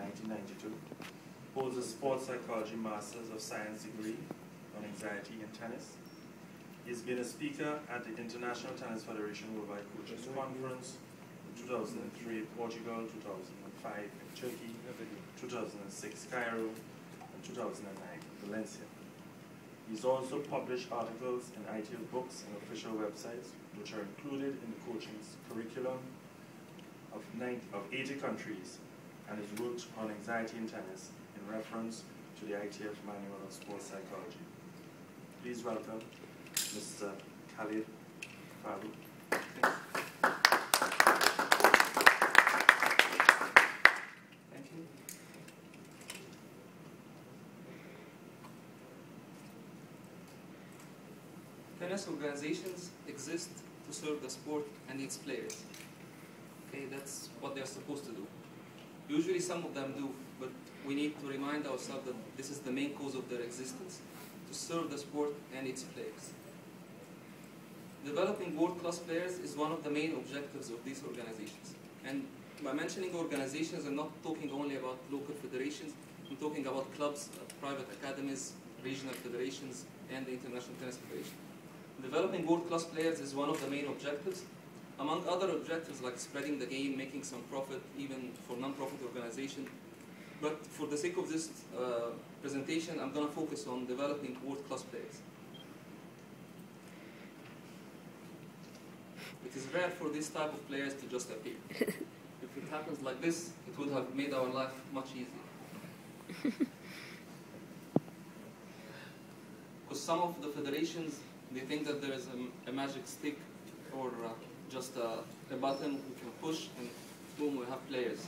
1992. Holds a Sports Psychology Masters of Science degree on anxiety in tennis. He's been a speaker at the International Tennis Federation Worldwide Coaches Conference in 2003 Portugal, 2005 in Turkey, 2006 Cairo, and 2009 Valencia. He's also published articles in ITF books and official websites, which are included in the coaching's curriculum of 80 countries, and has worked on anxiety in tennis in reference to the ITF Manual of Sports Psychology. Please welcome Mr. Khaled Farouk. Thank you. Tennis organizations exist to serve the sport and its players. Okay, that's what they're supposed to do. Usually some of them do, but we need to remind ourselves that this is the main cause of their existence, to serve the sport and its players. Developing world-class players is one of the main objectives of these organizations. And by mentioning organizations, I'm not talking only about local federations, I'm talking about clubs, private academies, regional federations, and the International Tennis Federation. Developing world-class players is one of the main objectives, among other objectives like spreading the game, making some profit, even for non-profit organizations. But for the sake of this presentation, I'm going to focus on developing world-class players. It is rare for this type of players to just appear. If it happens like this, it would have made our life much easier. Because some of the federations, they think that there is a magic stick or just a button we can push and boom, we have players.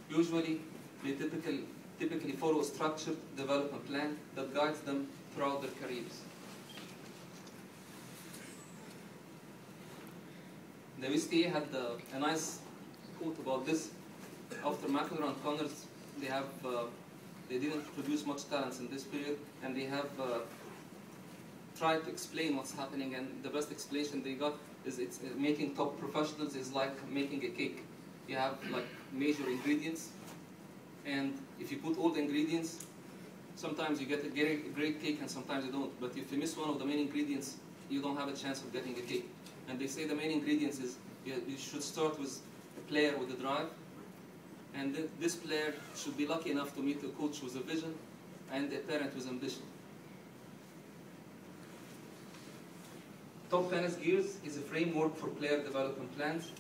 Usually, they typically follow a structured development plan that guides them throughout their careers. The WTA had a nice quote about this. After McEnroe and Connors, they didn't produce much talents in this period, and they have tried to explain what's happening, and the best explanation they got is it's making top professionals is like making a cake. You have like major ingredients, and if you put all the ingredients, sometimes you get a great cake and sometimes you don't. But if you miss one of the main ingredients, you don't have a chance of getting a cake. And they say the main ingredients is you should start with a player with a drive, and this player should be lucky enough to meet a coach with a vision and a parent with ambition. Top Tennis Gears is a framework for player development plans.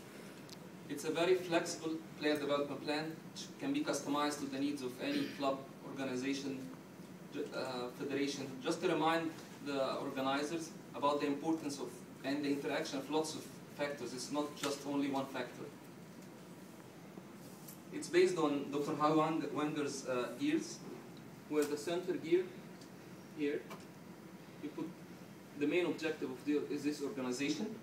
It's a very flexible player development plan which can be customized to the needs of any club, organization, federation. Just to remind the organizers about the importance of and the interaction of lots of factors. It's not just only one factor. It's based on Dr. Howie Wenger's gears, where the center gear here, you put the main objective of is this organization,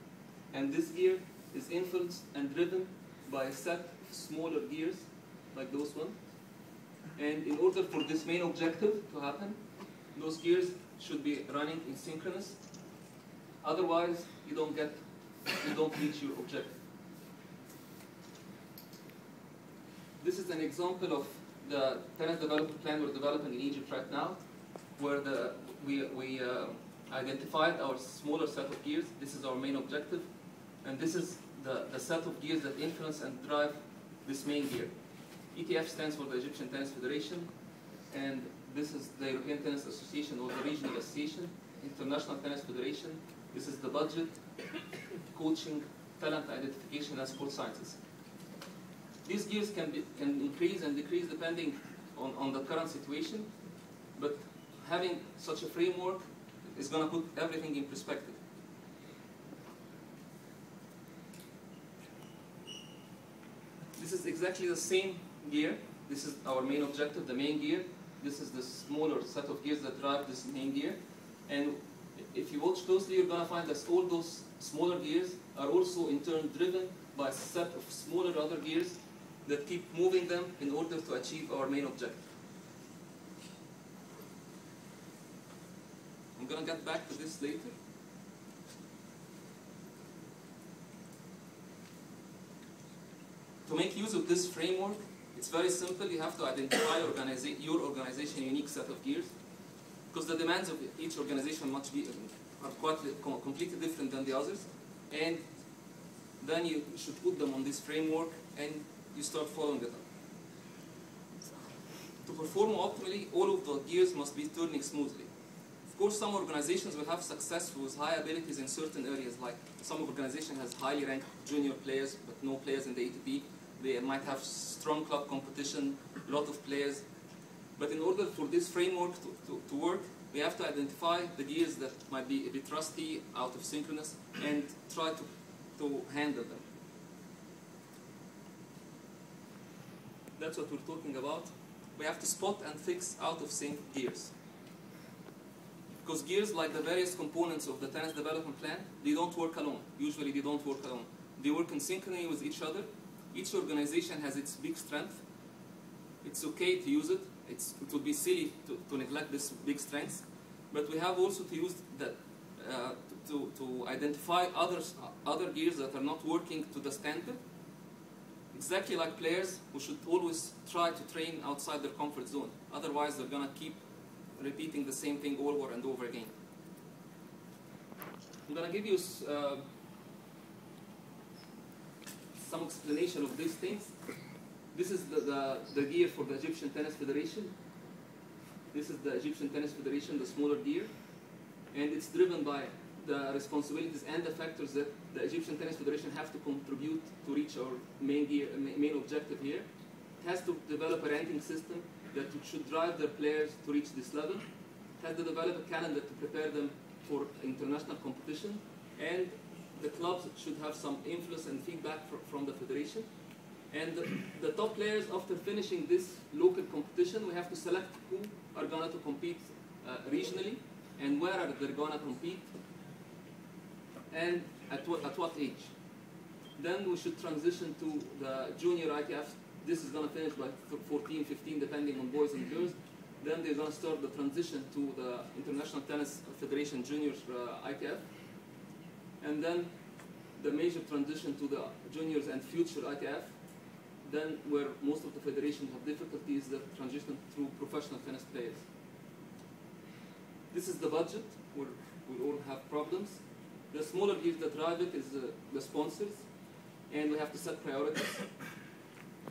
and this gear is influenced and driven by a set of smaller gears, like those ones. And in order for this main objective to happen, those gears should be running in synchronous. Otherwise, you don't reach your objective. This is an example of the tennis development plan we're developing in Egypt right now, where we identified our smaller set of gears. This is our main objective, and this is the set of gears that influence and drive this main gear. ETF stands for the Egyptian Tennis Federation, and this is the European Tennis Association or the Regional Association, International Tennis Federation. This is the budget, coaching, talent identification, and sports sciences. These gears can increase and decrease depending on the current situation, but having such a framework is going to put everything in perspective. This is exactly the same gear. This is our main objective, the main gear. This is the smaller set of gears that drive this main gear. And if you watch closely, you're going to find that all those smaller gears are also in turn driven by a set of smaller other gears that keep moving them in order to achieve our main objective. I'm going to get back to this later. To make use of this framework, It's very simple. You have to identify your organization unique set of gears, because the demands of each organization are quite completely different than the others, and then you should put them on this framework and you start following it up. To perform optimally, all of the gears must be turning smoothly. Of course, some organizations will have success with high abilities in certain areas, like some organization has highly ranked junior players, but no players in the ATP. They might have strong club competition, a lot of players. But in order for this framework to work, we have to identify the gears that might be a bit rusty, out of synchronous, and try to handle them. That's what we're talking about. We have to spot and fix out of sync gears. Because gears, like the various components of the tennis development plan, they don't work alone. Usually they don't work alone. They work in synchrony with each other. Each organization has its big strength. It's okay to use it. It would be silly to neglect this big strength. But we have also to use that to identify other gears that are not working to the standard. Exactly like players who should always try to train outside their comfort zone. Otherwise, they're going to keep repeating the same thing over and over again. I'm going to give you some explanation of these things. This is the gear for the Egyptian Tennis Federation. This is the Egyptian Tennis Federation, the smaller gear. And it's driven by the responsibilities and the factors that the Egyptian Tennis Federation have to contribute to reach our main objective here. It has to develop a ranking system that should drive their players to reach this level. It has to develop a calendar to prepare them for international competition. And the clubs should have some influence and feedback from the federation. And the top players, after finishing this local competition, we have to select who are going to compete regionally and where are they going to compete and at what age. Then we should transition to the junior ITF. This is going to finish by 14, 15, depending on boys and girls. Then they're going to start the transition to the International Tennis Federation Juniors ITF. And then the major transition to the juniors and future ITF. Then where most of the federations have difficulties, the transition through professional tennis players. This is the budget where we all have problems. The smaller gears that drive it is the sponsors, and we have to set priorities.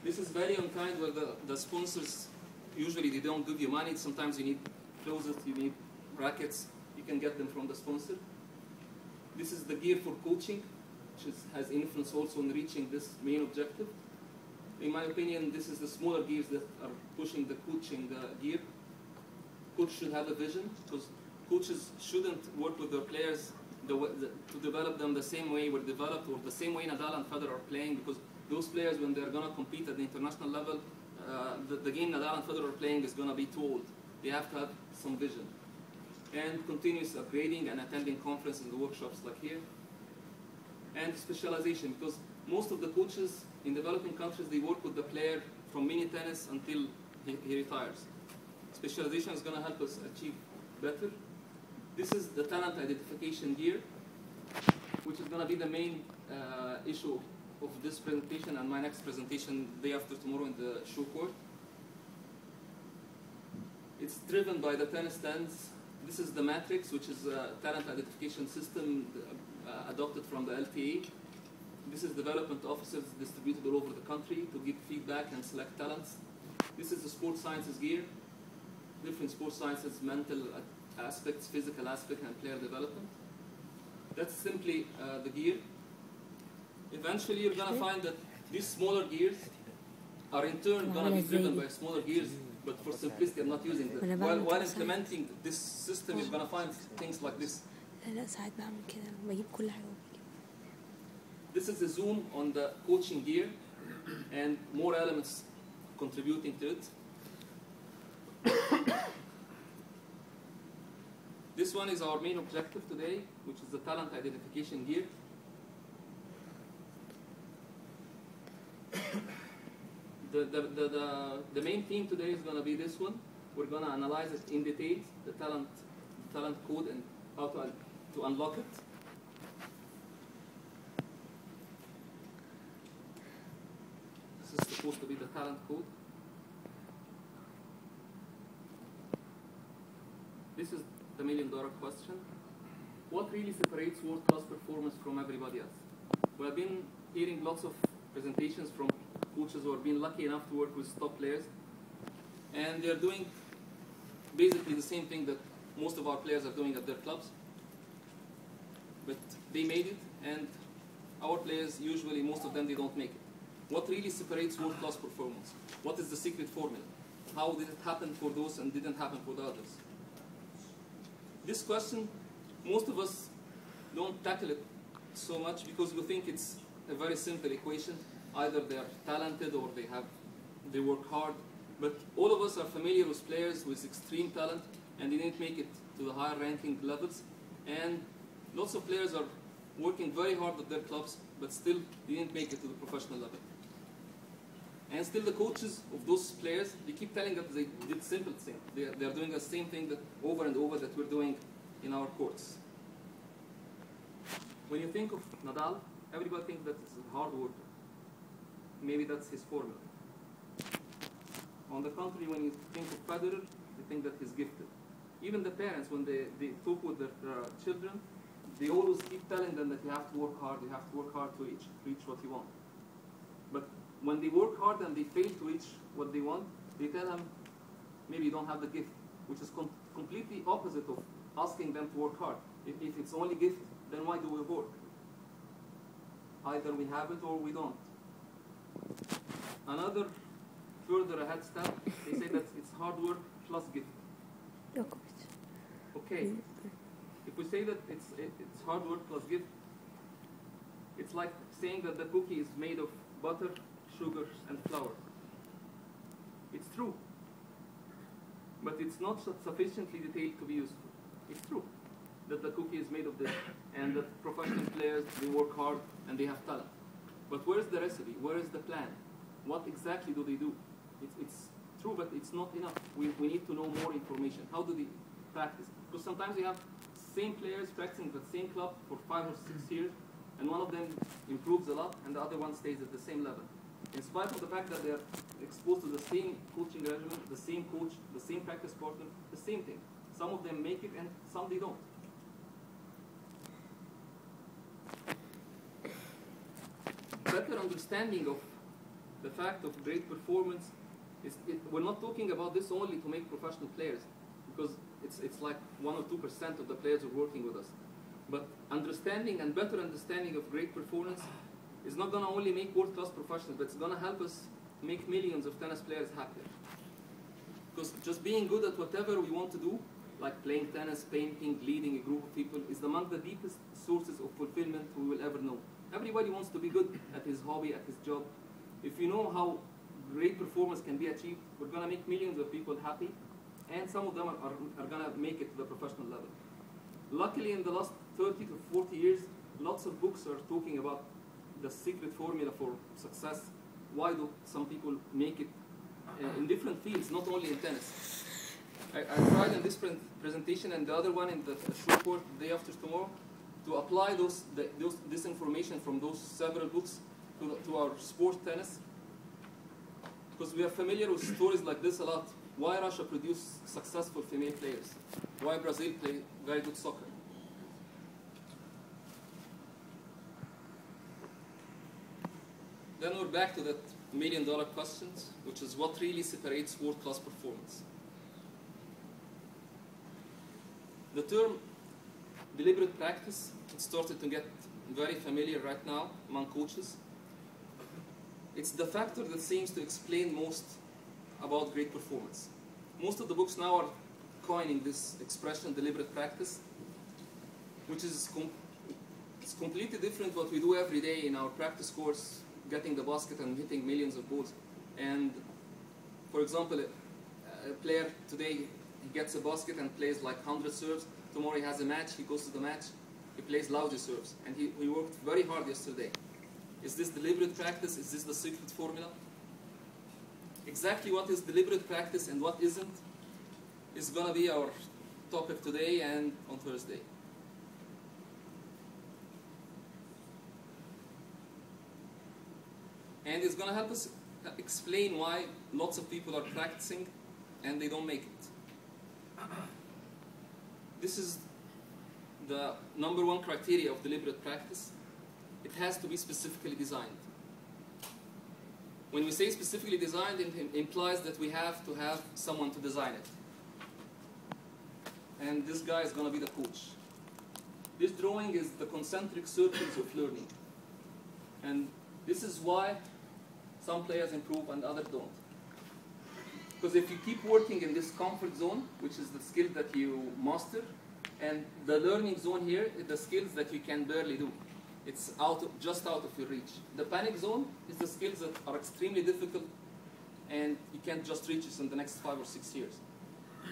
This is very unkind where the sponsors, usually they don't give you money. Sometimes you need clothes, you need rackets. You can get them from the sponsor. This is the gear for coaching, which has influence also in reaching this main objective. In my opinion, this is the smaller gears that are pushing the coaching gear. Coach should have a vision, because coaches shouldn't work with their players to develop them the same way we're developed, or the same way Nadal and Federer are playing, because those players, when they're going to compete at the international level, the game Nadal and Federer are playing is going to be too old. They have to have some vision. And continuous upgrading and attending conferences and workshops like here. And specialization, because most of the coaches in developing countries, they work with the player from mini tennis until he retires. Specialization is going to help us achieve better. This is the talent identification gear, which is going to be the main issue of this presentation and my next presentation day after tomorrow in the show court. It's driven by the tennis stands. This is the matrix, which is a talent identification system adopted from the LTA. This is development officers distributed all over the country to give feedback and select talents. This is the sports sciences gear. Different sports sciences, mental aspects, physical aspect, and player development. That's simply the gear. Eventually, you're going to find that these smaller gears are in turn going to be driven by smaller gears, but for simplicity, I'm not using them. While implementing this system, you're going to find things like this. This is a zoom on the coaching gear and more elements contributing to it. This one is our main objective today, which is the talent identification gear. The main theme today is going to be this one. We're going to analyze it in detail, the talent code and how to unlock it. This is supposed to be the talent code. This is the million-dollar question. What really separates world-class performance from everybody else? We have been hearing lots of presentations from coaches who have been lucky enough to work with top players, and they're doing basically the same thing that most of our players are doing at their clubs. But they made it, and our players, usually, most of them, they don't make it. What really separates world-class performance? What is the secret formula? How did it happen for those and didn't happen for the others? This question, most of us don't tackle it so much because we think it's a very simple equation. Either they are talented or they work hard. But all of us are familiar with players with extreme talent and they didn't make it to the higher ranking levels. And lots of players are working very hard at their clubs, but still didn't make it to the professional level. And still the coaches of those players, they keep telling us they did simple things. They are doing the same thing that over and over that we're doing in our courts. When you think of Nadal, everybody thinks that he's a hard worker. Maybe that's his formula. On the contrary, when you think of Federer, they think that he's gifted. Even the parents, when they talk with their children, they always keep telling them that you have to work hard to reach what you want. But when they work hard and they fail to reach what they want, they tell them, maybe you don't have the gift, which is completely opposite of asking them to work hard. If it's only gift, then why do we work? Either we have it or we don't. Another further ahead step, they say that it's hard work plus gift. Okay, if we say that it's hard work plus gift, it's like saying that the cookie is made of butter, sugar, and flour. It's true, but it's not sufficiently detailed to be useful. It's true that the cookie is made of this, and that professional players, they work hard and they have talent. But where is the recipe? Where is the plan? What exactly do they do? It's true, but it's not enough. We need to know more information. How do they practice? Because sometimes you have same players practicing at the same club for 5 or 6 years, and one of them improves a lot, and the other one stays at the same level. In spite of the fact that they're exposed to the same coaching regimen, the same coach, the same practice partner, the same thing. Some of them make it, and some they don't. Better understanding of the fact of great performance we're not talking about this only to make professional players, because it's like 1 or 2% of the players who are working with us. But understanding and better understanding of great performance is not going to only make world-class professionals, but it's going to help us make millions of tennis players happier. Because just being good at whatever we want to do, like playing tennis, painting, leading a group of people, is among the deepest sources of fulfillment we will ever know. Everybody wants to be good at his hobby, at his job. If you know how great performance can be achieved, we're going to make millions of people happy, and some of them are going to make it to the professional level. Luckily, in the last 30 to 40 years, lots of books are talking about the secret formula for success. Why do some people make it in different fields, not only in tennis? I tried in this presentation and the other one in the short course the day after tomorrow to apply this information from those several books to our sport tennis. Because we are familiar with stories like this a lot. Why Russia produced successful female players? Why Brazil play very good soccer? Then we're back to that million-dollar questions, which is what really separates world-class performance. The term deliberate practice, it started to get very familiar right now among coaches. It's the factor that seems to explain most about great performance. Most of the books now are coining this expression, deliberate practice, which is it's completely different what we do every day in our practice course, getting the basket and hitting millions of balls. And for example, a player today, he gets a basket and plays like 100 serves. Tomorrow he has a match, he goes to the match, he plays lousy serves. And he worked very hard yesterday. Is this deliberate practice? Is this the secret formula? Exactly what is deliberate practice and what isn't is going to be our topic today and on Thursday. And it's going to help us explain why lots of people are practicing and they don't make it. This is the #1 criteria of deliberate practice. It has to be specifically designed. When we say specifically designed, it implies that we have to have someone to design it. And this guy is going to be the coach. This drawing is the concentric circles of learning. And this is why some players improve and others don't. Because if you keep working in this comfort zone, which is the skill that you master, and the learning zone here is the skills that you can barely do. It's just out of your reach. The panic zone is the skills that are extremely difficult and you can't just reach it in the next 5 or 6 years.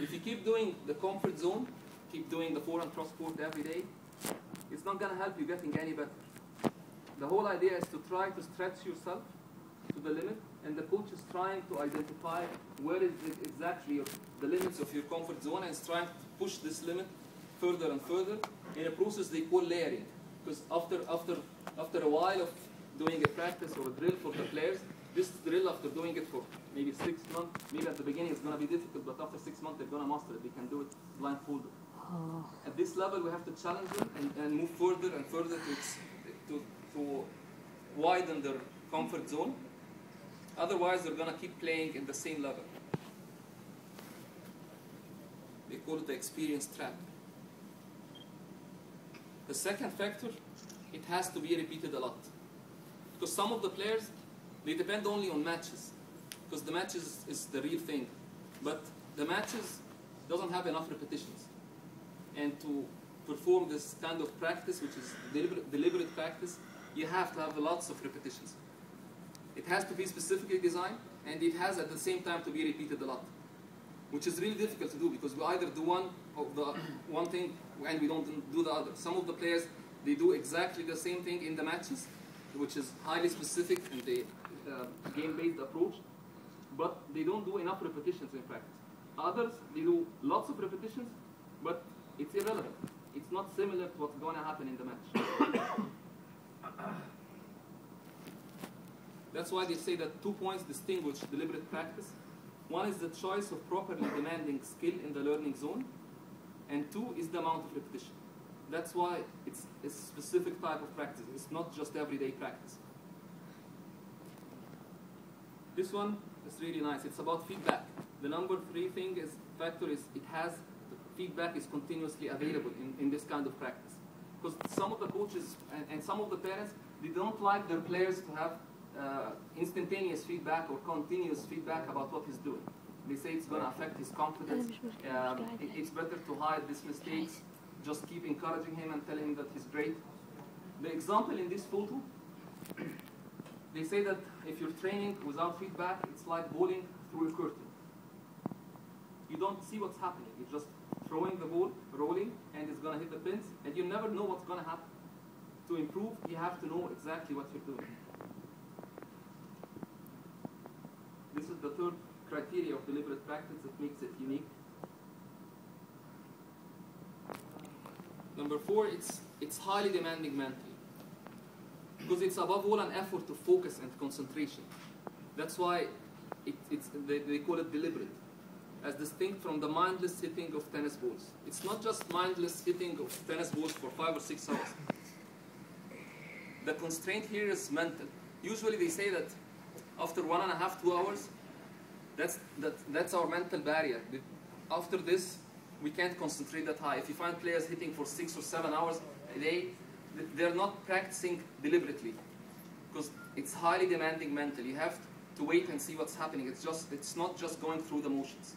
If you keep doing the comfort zone, keep doing the forehand cross court every day, it's not going to help you getting any better. The whole idea is to try to stretch yourself to the limit, and the coach is trying to identify where is it exactly the limits of your comfort zone, and is trying to push this limit further and further in a process they call layering. Because after a while of doing a practice or a drill for the players, this drill, after doing it for maybe 6 months, maybe at the beginning it's going to be difficult, but after 6 months they're going to master it. They can do it blindfolded. Oh. At this level, we have to challenge them and move further and further to widen their comfort zone. Otherwise, they're going to keep playing in the same level. They call it the experience trap. The second factor, it has to be repeated a lot. Because some of the players, they depend only on matches. Because the matches is the real thing. But the matches doesn't have enough repetitions. And to perform this kind of practice, which is deliberate practice, you have to have lots of repetitions. It has to be specifically designed, and it has at the same time to be repeated a lot. Which is really difficult to do, because we either do one thing and we don't do the other. Some of the players, they do exactly the same thing in the matches, which is highly specific and the game-based approach, but they don't do enough repetitions in practice. Others, they do lots of repetitions, but it's irrelevant. It's not similar to what's going to happen in the match. That's why they say that 2 points distinguish deliberate practice. One is the choice of properly demanding skill in the learning zone, and 2 is the amount of repetition. That's why it's a specific type of practice. It's not just everyday practice. This one is really nice. It's about feedback. The #3 factor is it has feedback is continuously available in this kind of practice. Because some of the coaches and some of the parents, they don't like their players to have instantaneous feedback or continuous feedback about what he's doing. They say it's going to affect his confidence. It's better to hide these mistakes. Just keep encouraging him and telling him that he's great. The example in this photo, they say that if you're training without feedback, it's like bowling through a curtain. You don't see what's happening. You're just throwing the ball, rolling, and it's going to hit the pins, and you never know what's going to happen. To improve, you have to know exactly what you're doing. This is the third criteria of deliberate practice that makes it unique. #4, it's highly demanding mentally. Because it's above all an effort to focus and concentration. That's why they call it deliberate, as distinct from the mindless hitting of tennis balls. It's not just mindless hitting of tennis balls for 5 or 6 hours. The constraint here is mental. Usually they say that after 1.5 to 2 hours, that's our mental barrier. After this, we can't concentrate that high. If you find players hitting for 6 or 7 hours a day, they're not practicing deliberately, because it's highly demanding mentally. You have to wait and see what's happening. It's not just going through the motions.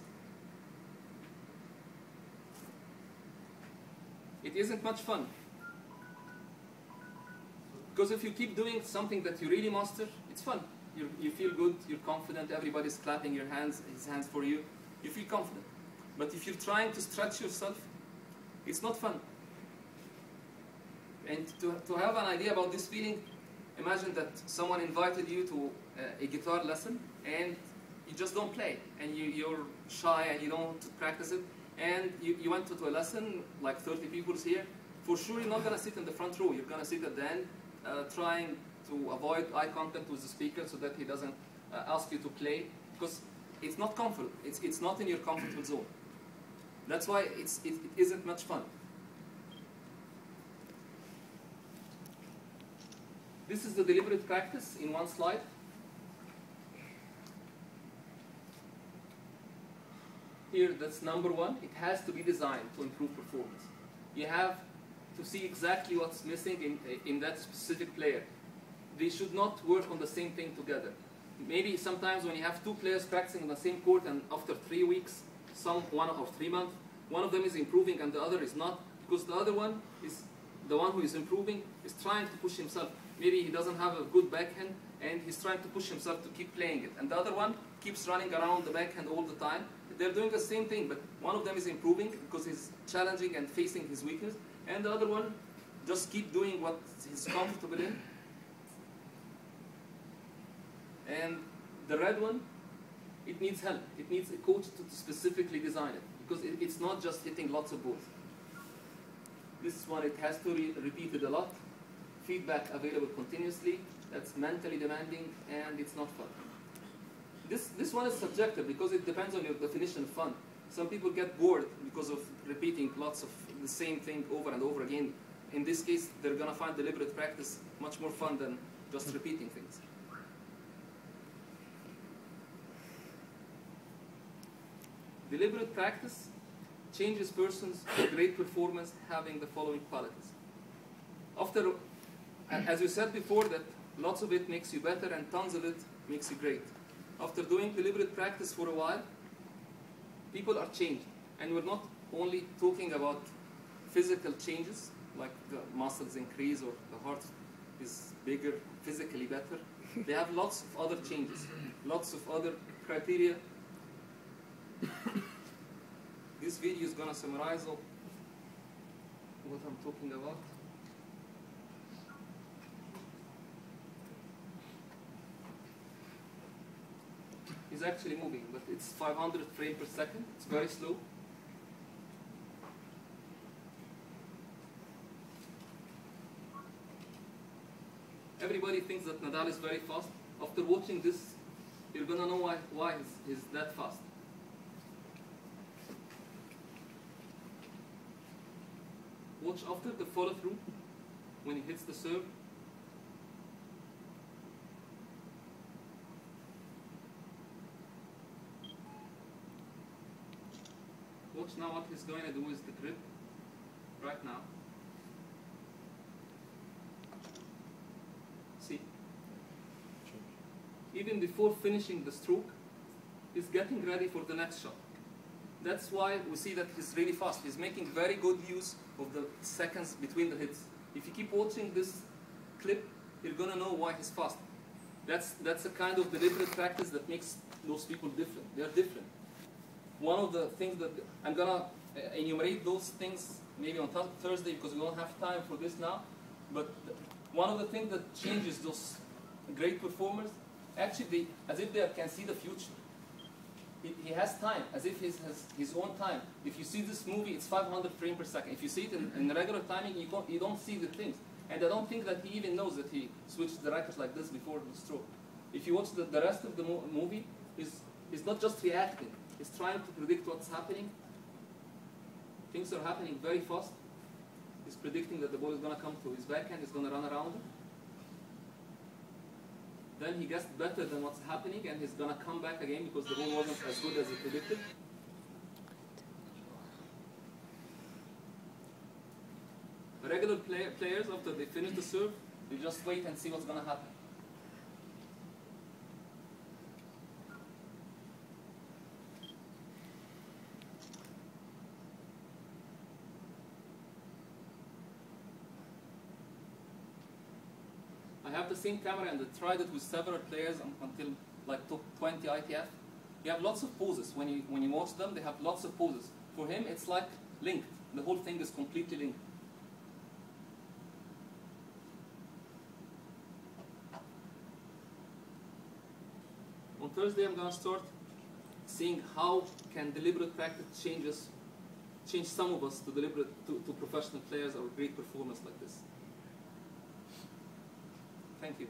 It isn't much fun. Because if you keep doing something that you really master, it's fun. You feel good, you're confident, everybody's clapping his hands for you. You feel confident. But if you're trying to stretch yourself, it's not fun. And to have an idea about this feeling, imagine that someone invited you to a guitar lesson and you just don't play, and you're shy and you don't practice it, and you went to a lesson, like 30 people's here. For sure you're not going to sit in the front row. You're going to sit at the end, trying to avoid eye contact with the speaker so that he doesn't ask you to play, because it's not comfort. It's not in your comfortable zone. That's why it isn't much fun. This is the deliberate practice in one slide. Here, that's number one. It has to be designed to improve performance. You have to see exactly what's missing in that specific player. They should not work on the same thing together. Maybe sometimes when you have two players practicing on the same court and after 3 weeks, 1 or 3 months, one of them is improving and the other is not, because the other one is, the one who is improving is trying to push himself. Maybe he doesn't have a good backhand and he's trying to push himself to keep playing it. And the other one keeps running around the backhand all the time. They're doing the same thing, but one of them is improving because he's challenging and facing his weakness, and the other one just keep doing what he's comfortable in. And the red one, it needs help. It needs a coach to specifically design it, because it's not just hitting lots of balls. This one, it has to be repeated a lot. Feedback available continuously. That's mentally demanding, and it's not fun. This one is subjective because it depends on your definition of fun. Some people get bored because of repeating lots of the same thing over and over again. In this case, they're going to find deliberate practice much more fun than just repeating things. Deliberate practice changes persons to great performance having the following qualities. As you said before, that lots of it makes you better and tons of it makes you great. After doing deliberate practice for a while, people are changed. And we're not only talking about physical changes, like the muscles increase or the heart is bigger, physically better. They have lots of other changes, lots of other criteria. This video is going to summarize all what I'm talking about. It's actually moving, but it's 500 frames per second. It's very slow. Everybody thinks that Nadal is very fast. After watching this, you're going to know why he's that fast. Watch after the follow-through when he hits the serve. Watch now what he's going to do with the grip right now. See? Even before finishing the stroke, he's getting ready for the next shot. That's why we see that he's really fast. He's making very good use of the seconds between the hits. If you keep watching this clip, you're going to know why he's fast. That's a kind of deliberate practice that makes those people different. They're different. One of the things that I'm going to enumerate those things maybe on Thursday because we don't have time for this now. But one of the things that changes those great performers, actually, as if they can see the future. He has time, as if he has his own time. If you see this movie, it's 500 frames per second. If you see it in regular timing, you don't see the things. And I don't think that he even knows that he switched the racket like this before the stroke. If you watch the rest of the movie, he's not just reacting. He's trying to predict what's happening. Things are happening very fast. He's predicting that the ball is going to come to his backhand, he's going to run around it. Then he gets better than what's happening and he's going to come back again because the ball wasn't as good as he predicted. The regular players, after they finish the serve, they just wait and see what's going to happen. I have the same camera and I tried it with several players until like top 20 ITF. You have lots of poses. When you watch them, they have lots of poses. For him, it's like linked. The whole thing is completely linked. On Thursday, I'm going to start seeing how can deliberate practice change some of us to professional players or great performers like this. Thank you.